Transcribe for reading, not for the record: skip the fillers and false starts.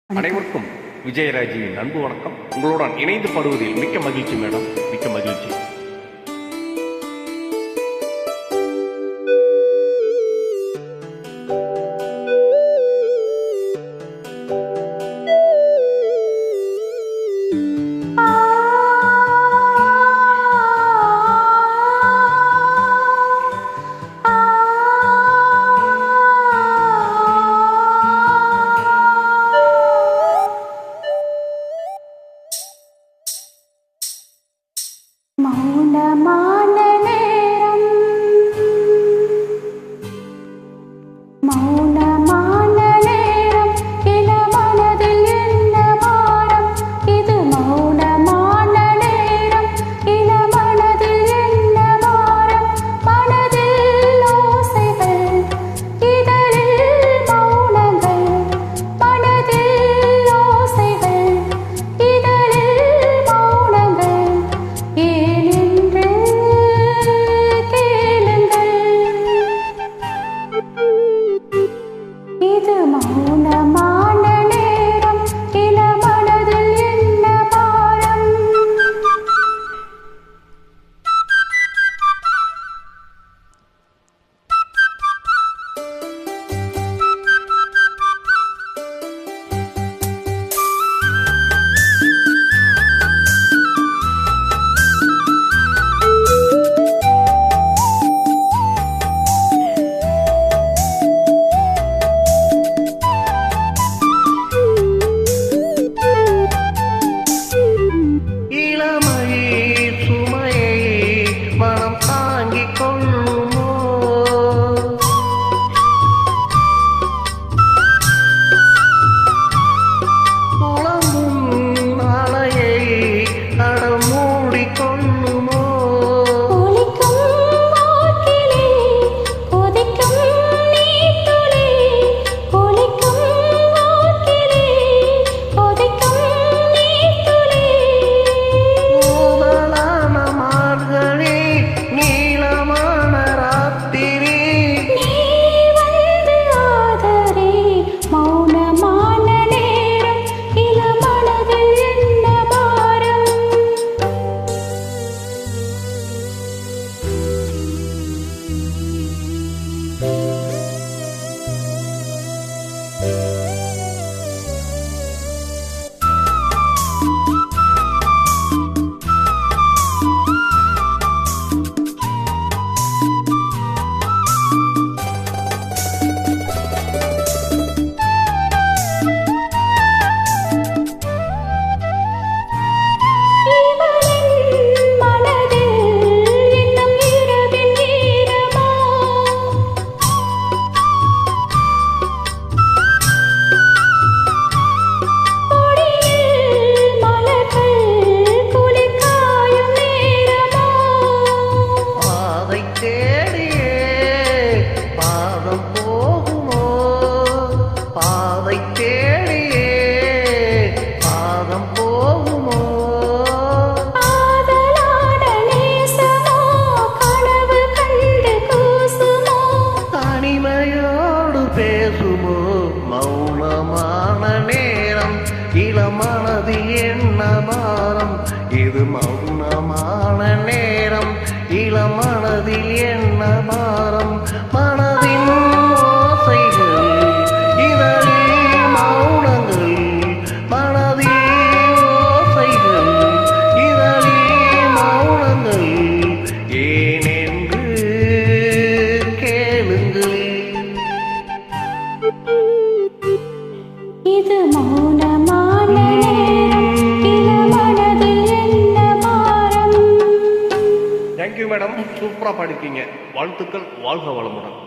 அனைவருக்கும் விஜயராஜியின் அன்பு வணக்கம். உங்களுடன் இணைந்து பாடுவதில் மிக்க மகிழ்ச்சி மேடம், மிக்க மகிழ்ச்சி. மௌனமான நேரம், மௌனமான நேரம், இளமனதில் என்ன பாரம்? இது மௌனமான நேரம், இளமனதில் என்ன பாரம்? மனதில் ஓசைகள், இதழில் மௌனங்கள், மனதில் ஓசைகள், இதழில் மௌனங்கள். இது மௌனமான நேரம், இளமனதில் என்ன பாரம்? பேசுமோ மௌனமான நேரம், இளமனதில் என்ன பாரம்? இது மௌனமான நேரம், இளமனதில் என்ன பாரம்? மனதின் ஓசைகள், இதழில் மௌனங்கள், மனதில் ஓசைகள், இதழில் மௌனங்கள். ஏனென்று கேளுங்களே. இது மௌனமான நேரம், இளமனதில் என்ன பாரம்? தேங்க்யூ மேடம், சூப்பரா பாடிருக்கீங்க. வாழ்த்துக்கள், வாழ்க வளமுடன்.